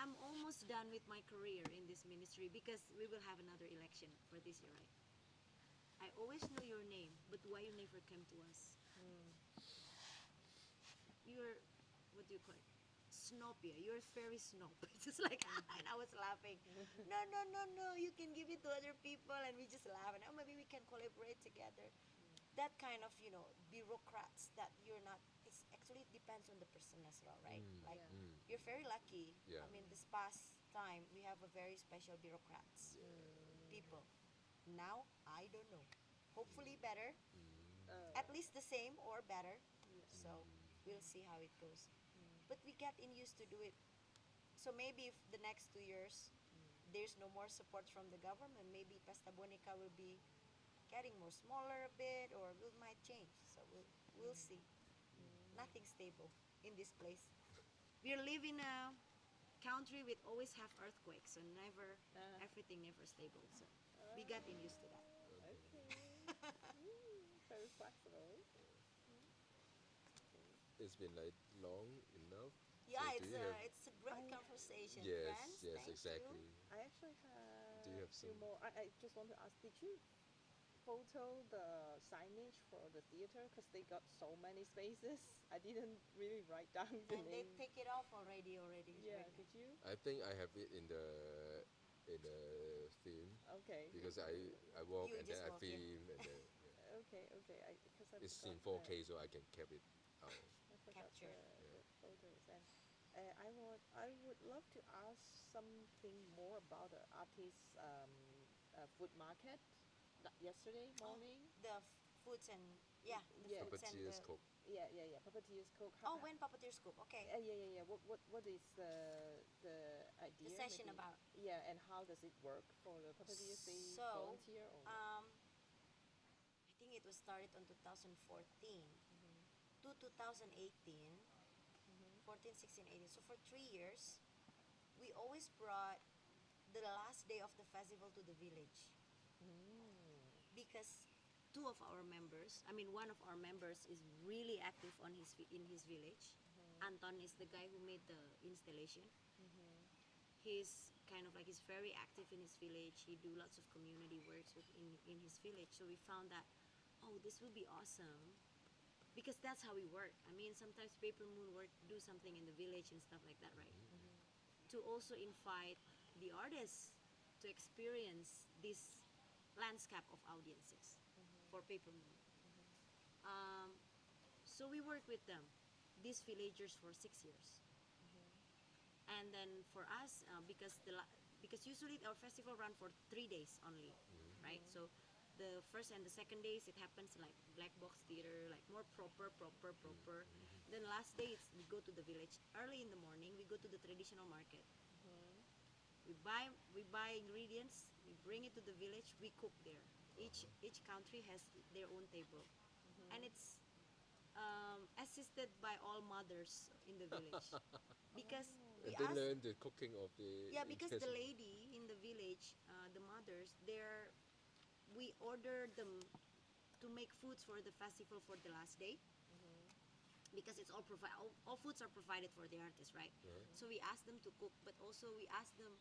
I'm almost done with my career in this ministry because we will have another election for this year, right? I always know your name, but why you never came to us? You're, what do you call it? Snobby. You're very snob. Just like, and I was laughing. No, no, no, no. You can give it to other people, and we just laugh. And oh, maybe we can collaborate together. That kind of, bureaucrats that you're not. It's actually it depends on the person as well, right? Like you're very lucky. Yeah. I mean, this past time we have a very special bureaucrats people. Now I don't know. Hopefully better, at least the same or better. So we'll see how it goes. But we get in used to do it. So maybe if the next 2 years there's no more support from the government, maybe Pesta Bonica will be getting more smaller a bit, or will might change. So we'll see. Nothing stable in this place. We live in a country with always have earthquakes, so never everything never stable. So we got in used to that. Okay. Very flexible. It's been like long enough. Yeah, So do you have? it's a great I conversation, Yes, friends. yes, Thank exactly. you. I actually Do you have have a few some? more. I just want to ask, did you photo the signage for the theater? Because they got so many spaces. I didn't really write down the And they name. take it off already. Yeah, Right did you? I think I have it in the theme Okay. because I walk You and then just I walk in. film and then Okay, okay. Because I it's forgot in 4K, so I can keep it out. I forgot Capture. the photos, and I would love to ask something more about the artist food market yesterday Oh, morning. the foods and yeah, the Yeah, foods and Puppeteers the. cook. yeah. Puppeteers cook. Oh, when puppeteer scoop. Okay. Yeah. What is the The idea session maybe? about. Yeah, and how does it work for the puppeteers? They So, volunteer or what? I think it was started on 2014 to 2018, 14, 16, 18. So for 3 years, we always brought the last day of the festival to the village because two of our members, I mean one of our members is really active on in his village. Anton is the guy who made the installation. He's kind of like he's very active in his village. He do lots of community works in his village. So we found that, oh, this will be awesome because that's how we work. I mean, sometimes Paper Moon work do something in the village and stuff like that, right? To also invite the artists to experience this landscape of audiences for Paper Moon. So we work with them, these villagers, for 6 years. And then for us, because usually our festival run for 3 days only, right? So the first and the second days it happens like black box theater, like more proper. Then last day we go to the village early in the morning. We go to the traditional market. We buy ingredients. We bring it to the village. We cook there. Each country has their own table, and it's assisted by all mothers in the village because we And they ask. learn the cooking of the Yeah, because the indigenous. lady in the village, the mothers, we order them to make foods for the festival for the last day because it's all foods are provided for the artists, right? So we ask them to cook, but also we ask them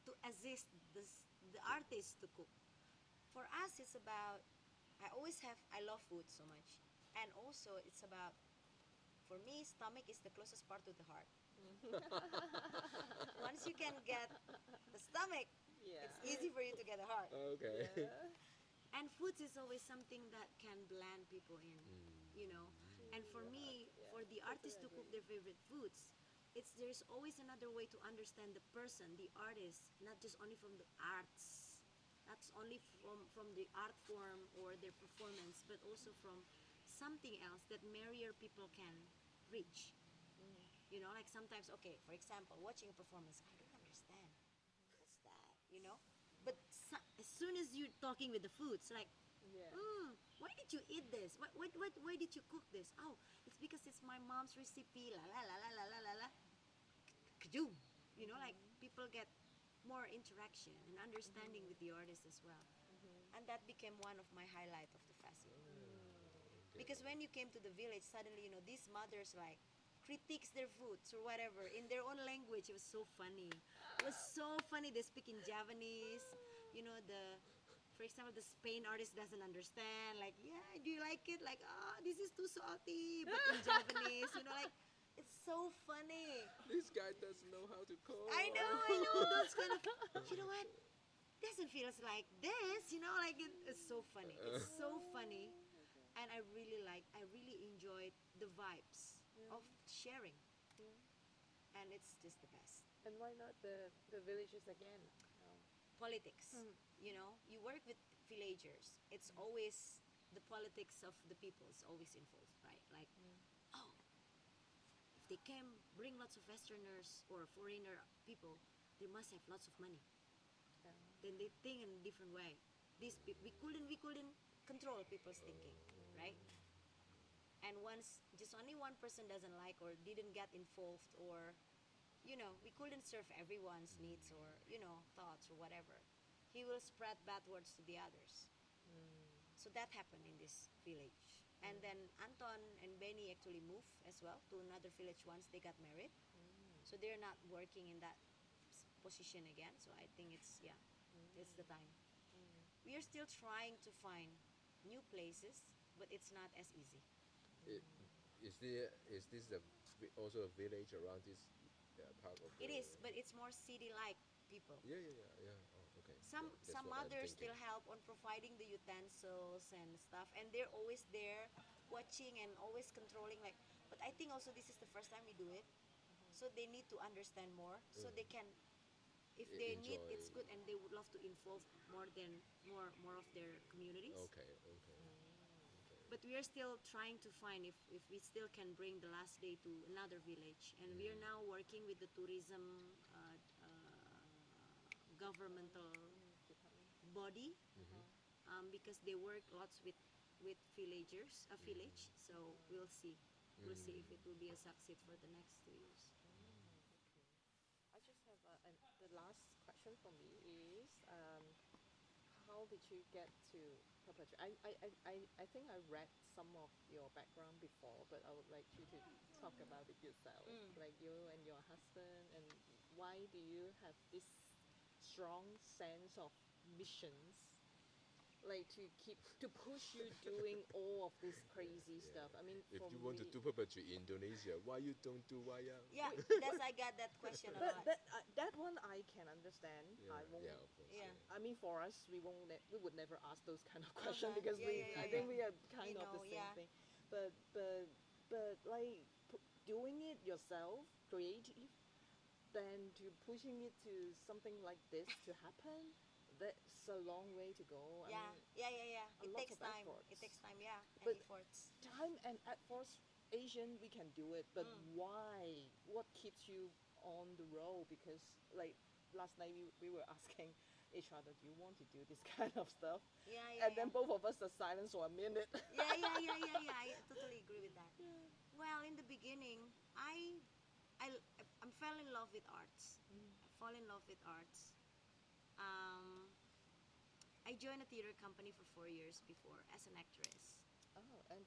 to assist the artists to cook. For us, it's about. I love food so much, and also it's about. For me, stomach is the closest part to the heart. Once you can get the stomach, Yeah. it's easy for you to get a heart. Okay. Yeah. And foods is always something that can blend people in, you know. And for me, Yeah, for the artists totally to cook agree. their favorite foods, there's always another way to understand the person, the artist, not just only from the arts, not only from the art form or their performance, but also from something else that merrier people can reach. Like sometimes, okay, for example, watching a performance, I don't understand. What's that? But as soon as you're talking with the food, it's like, Yeah. why did you eat this? Why did you cook this? Oh, it's because it's my mom's recipe. La la la la la la la la. Kajoom! Like people get more interaction and understanding with the artist as well. And that became one of my highlight of the festival. Because when you came to the village, suddenly, these mothers like critiques their foods or whatever in their own language. It was so funny. It was so funny. They speak in Javanese. You know, for example, the Spain artist doesn't understand. Like, yeah, do you like it? Like, this is too salty. But in Javanese, like, it's so funny. This guy doesn't know how to cook. I know those kind of. You know what? Doesn't feel like this. Like it's so funny. It's so funny, and I really enjoyed the vibes of sharing, Yeah. and it's just the best. And why not the villages again? No. Politics. You work with villagers. It's always the politics of the people is always involved, right? Like, oh, if they can bring lots of Westerners or foreigner people, they must have lots of money. Yeah. Then they think in a different way. We couldn't control people's thinking, right? And once just only one person doesn't like or didn't get involved, or we couldn't serve everyone's needs or thoughts or whatever, he will spread bad words to the others. So that happened in this village. And then Anton and Benny actually moved as well to another village once they got married. So they're not working in that position again. So I think it's the time. We are still trying to find new places, but it's not as easy. It, is this also a village around this part of the? It is, but it's more city-like people. Yeah. Oh, okay. Some Yeah, that's some what I'm mothers thinking. still help on providing the utensils and stuff, and they're always there, watching and always controlling. Like, but I think also this is the first time we do it, so they need to understand more, so they can, if they need, Enjoy. it's good, and they would love to involve more of their communities. Okay. But we are still trying to find if we still can bring the last day to another village, and we are now working with the tourism governmental body, because they work lots with villagers, a village. So we'll see if it will be a success for the next 2 years. I just have the last question for me is how did you get to perpetuate? I think I read some of your background before, but I would like you to talk about it yourself, like you and your husband, and why do you have this strong sense of missions, like to push you doing all of this crazy stuff? I mean, If for you want to me, do perpetuate in Indonesia, why you don't do wayang? Yeah, I got that question a but lot. that one I can understand. I won't. Yeah, of course. Yeah. I mean, for us, we would never ask those kind of questions because Yeah, I think yeah. we are kind of the same Yeah. thing. But like doing it yourself, creative, then to pushing it to something like this to happen, that's a long way to go. I Yeah, mean, yeah. a It lot takes of time. efforts. It takes time, yeah, and But efforts. time and efforts, Asian, we can do it. But why? What keeps you on the road? Because like last night we were asking each other, do you want to do this kind of stuff? Yeah, And then both of us are silent for a minute. yeah. I totally agree with that. Yeah. Well, in the beginning, I fell in love with arts. I fall in love with arts. Um, I joined a theater company for 4 years before as an actress. Oh, and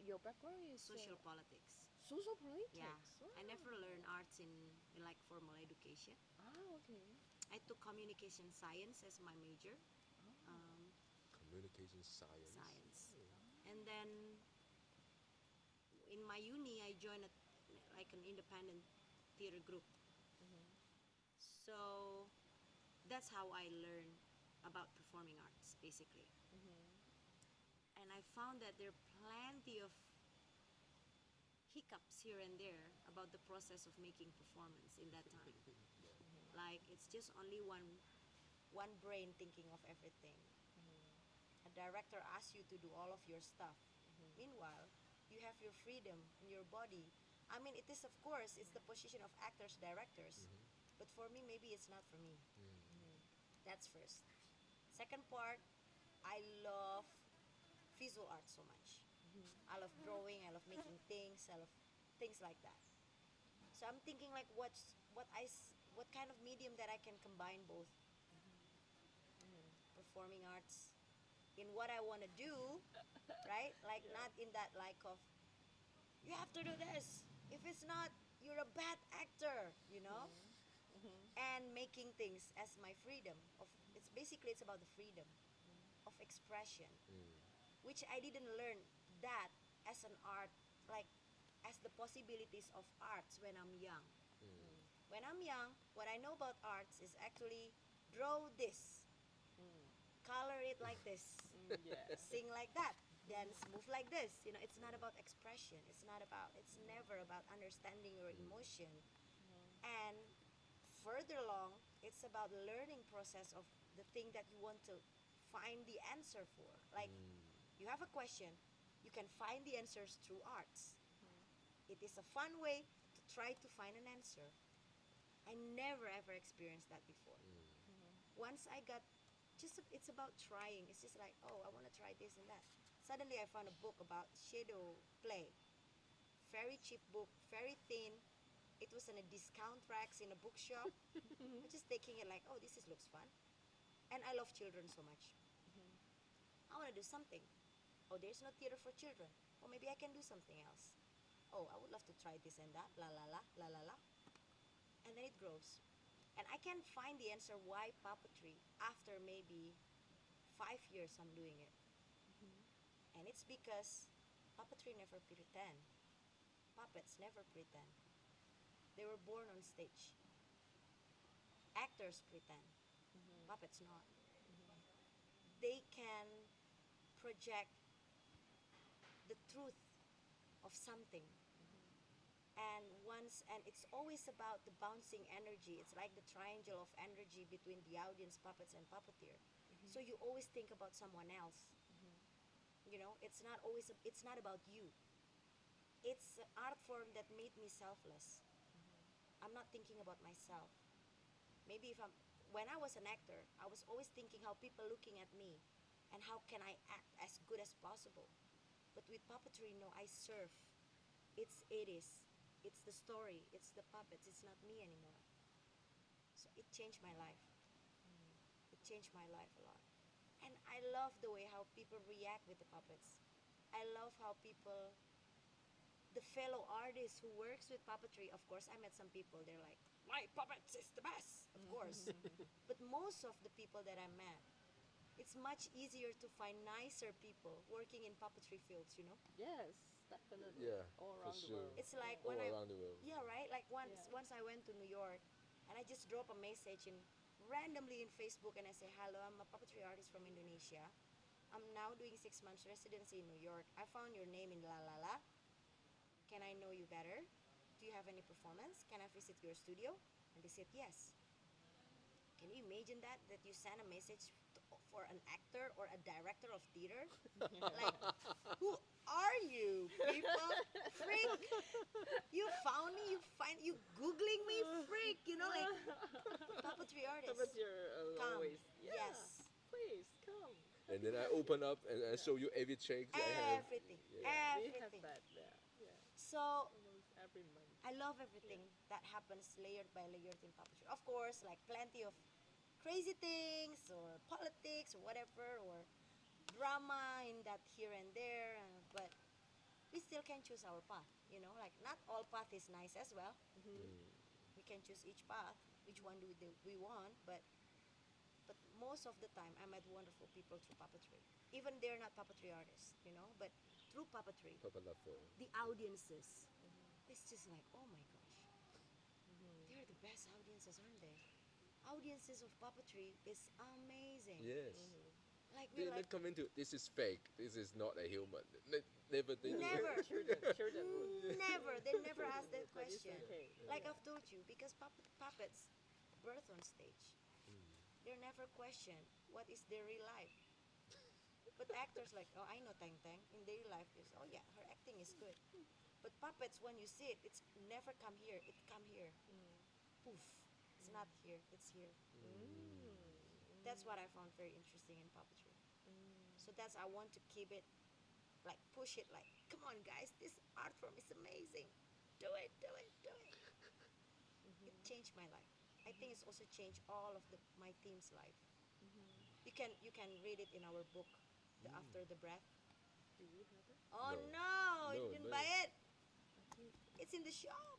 your background is Social politics. social politics. Yeah, Wow. I never learned arts in like formal education. Ah, okay. I took communication science as my major. Um, Communication science. Science. And then in my uni, I joined like an independent theater group. So that's how I learned about performing arts, basically. And I found that there are plenty of hiccups here and there about the process of making performance in that time. Like, it's just only one brain thinking of everything. A director asks you to do all of your stuff. Meanwhile, you have your freedom in your body. I mean, it is, of course, it's the position of actors, directors. But for me, maybe it's not for me. That's first. Second part, I love visual art so much. I love drawing, I love making things, I love things like that. So I'm thinking like what kind of medium that I can combine both performing arts in what I want to do, right? Like not in that like of you have to do this. If it's not, you're a bad actor, you know? and making things as my freedom of it's about the freedom of expression, which I didn't learn that as an art, like as the possibilities of arts when I'm young. When I'm young, what I know about arts is actually draw this, color it like this, Yeah. sing like that, dance, move like this. You know, it's not about expression. It's never about understanding your emotion. And further along, it's about the learning process of the thing that you want to find the answer for. Like, you have a question, you can find the answers through arts. It is a fun way to try to find an answer. I never ever experienced that before. Once I got it's about trying. It's just like, oh, I want to try this and that. Suddenly I found a book about shadow play. Very cheap book, very thin. It was in a discount racks in a bookshop. I'm just taking it like, oh, looks fun. And I love children so much. I want to do something. Oh, there's no theater for children. Oh, maybe I can do something else. Oh, I would love to try this and that. La la la, la la la. And then it grows. And I can find the answer why puppetry after maybe 5 years I'm doing it. And it's because puppetry never pretend. Puppets never pretend. They were born on stage. Actors pretend. Puppets not. They can project the truth of something. And it's always about the bouncing energy. It's like the triangle of energy between the audience, puppets, and puppeteer. So you always think about someone else. You know, it's not about you. It's an art form that made me selfless. I'm not thinking about myself. Maybe if I'm when I was an actor, I was always thinking how people looking at me and how can I act as good as possible. But with puppetry, no, I serve. It is. It's the story. It's the puppets. It's not me anymore. So it changed my life. It changed my life a lot. And I love the way how people react with the puppets. I love how people the fellow artist who works with puppetry, of course, I met some people, they're like, my puppets is the best, of course. But most of the people that I met, it's much easier to find nicer people working in puppetry fields, you know? Yes, definitely. Yeah, All for around the sure. world. It's like All when I, around the world. yeah, right? Like Yeah. once I went to New York and I just drop a message in randomly in Facebook and I say, hello, I'm a puppetry artist from Indonesia. I'm now doing 6 months residency in New York. I found your name in La La La. Can I know you better? Do you have any performance? Can I visit your studio? And they said yes. Can you imagine that? That you send a message for an actor or a director of theater? Like, who are you, people? Freak! You found me, you Googling me, freak! You know, like, puppetry artist. Puppeteer Come. always. Yeah. Yes. Please come. And Happy then to I have you. open up and I show you every trick I have. Everything. Yeah. We have Everything. that. Yeah. Yeah. So, Almost every month. I love everything that happens layered by layered in puppetry. Of course, like plenty of crazy things or politics or whatever or drama in that here and there, but we still can choose our path. You know, like not all path is nice as well. We can choose each path, which one we want, but most of the time I met wonderful people through puppetry. Even they're not puppetry artists, you know, but through puppetry, Papa Lafo. the audiences, it's just like, oh my gosh, they're the best audiences, aren't they? Audiences of puppetry is amazing. Yes. Like They we're not like come into this is fake. This is not a human. Never think. never, Children would. never. They never ask that But it's question. okay. Like Yeah. I've told you, because puppets birth on stage, they're never questioned. What is their real life? But actors like, oh, I know Tang Tang. In daily life, is oh yeah, her acting is good. But puppets, when you see it, it's never come here. It come here. Poof. It's not here. It's here. That's what I found very interesting in puppetry. So that's I want to keep it, like push it, like come on guys, this art form is amazing. Do it, do it, do it. It changed my life. I think it's also changed all of my team's life. You can read it in our book, the After the Breath. Do we have it? Oh No. no, you No, didn't no. buy it. I think It's in the shop.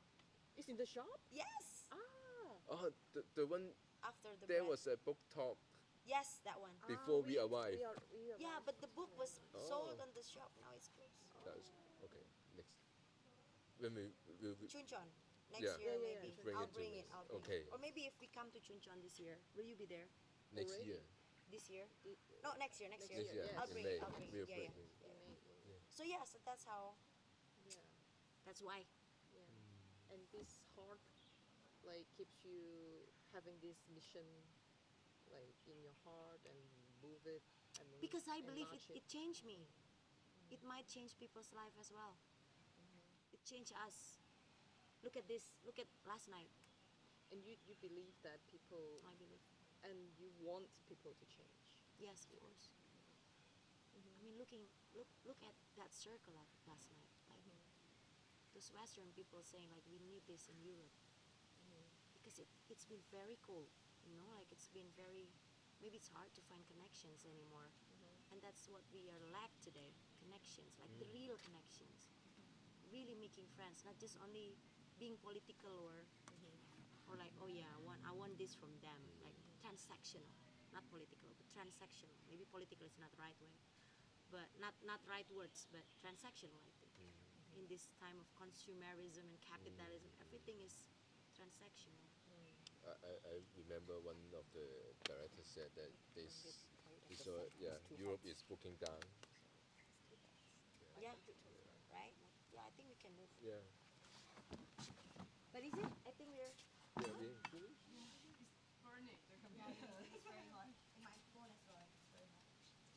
it's in the shop. Yes. Ah. Oh, the one after the there bread. was a book talk. Yes, that one. Before we arrived. Yeah, but the book was Oh. sold on the shop. Now it's closed. That's okay. Next, when we Chuncheon. Next Yeah. year, Yeah, yeah, maybe. yeah, Bring I'll it to bring me. it. I'll bring Okay. it. Or maybe if we come to Chuncheon this year, will you be there? Next Already? year. This year? No, next year. Next Next year. Next year. yes. I'll In bring May. it. I'll bring it. We'll Yeah, bring yeah, it. yeah. In May, Yeah. So yeah, so that's how. yeah, That's why. yeah. And this heart, like, keeps you having this mission, like, in your heart and move it. I mean, Because I believe enlarge it changed me. It might change people's life as well. It changed us. Look at this. Look at last night. And you believe that people, I believe. and you want people to change. Yes, of course. I mean, look at that circle of last night. Like those Western people saying like we need this in Europe because it's been very cold. You know, like it's been very. Maybe it's hard to find connections anymore, and that's what we are lack today. Connections, like the real connections. Really making friends, not just only being political or like oh yeah I want this from them, like transactional, not political but transactional. Maybe political is not the right way, but not right words, but transactional. I think in this time of consumerism and capitalism, everything is transactional. I remember one of the directors said that this It's so yeah too Europe hot. is booking down. Yeah, right. Like, yeah, I think we can move. Yeah. But is it? I think we're. Yeah. We finished. Burning the computer. It's very much.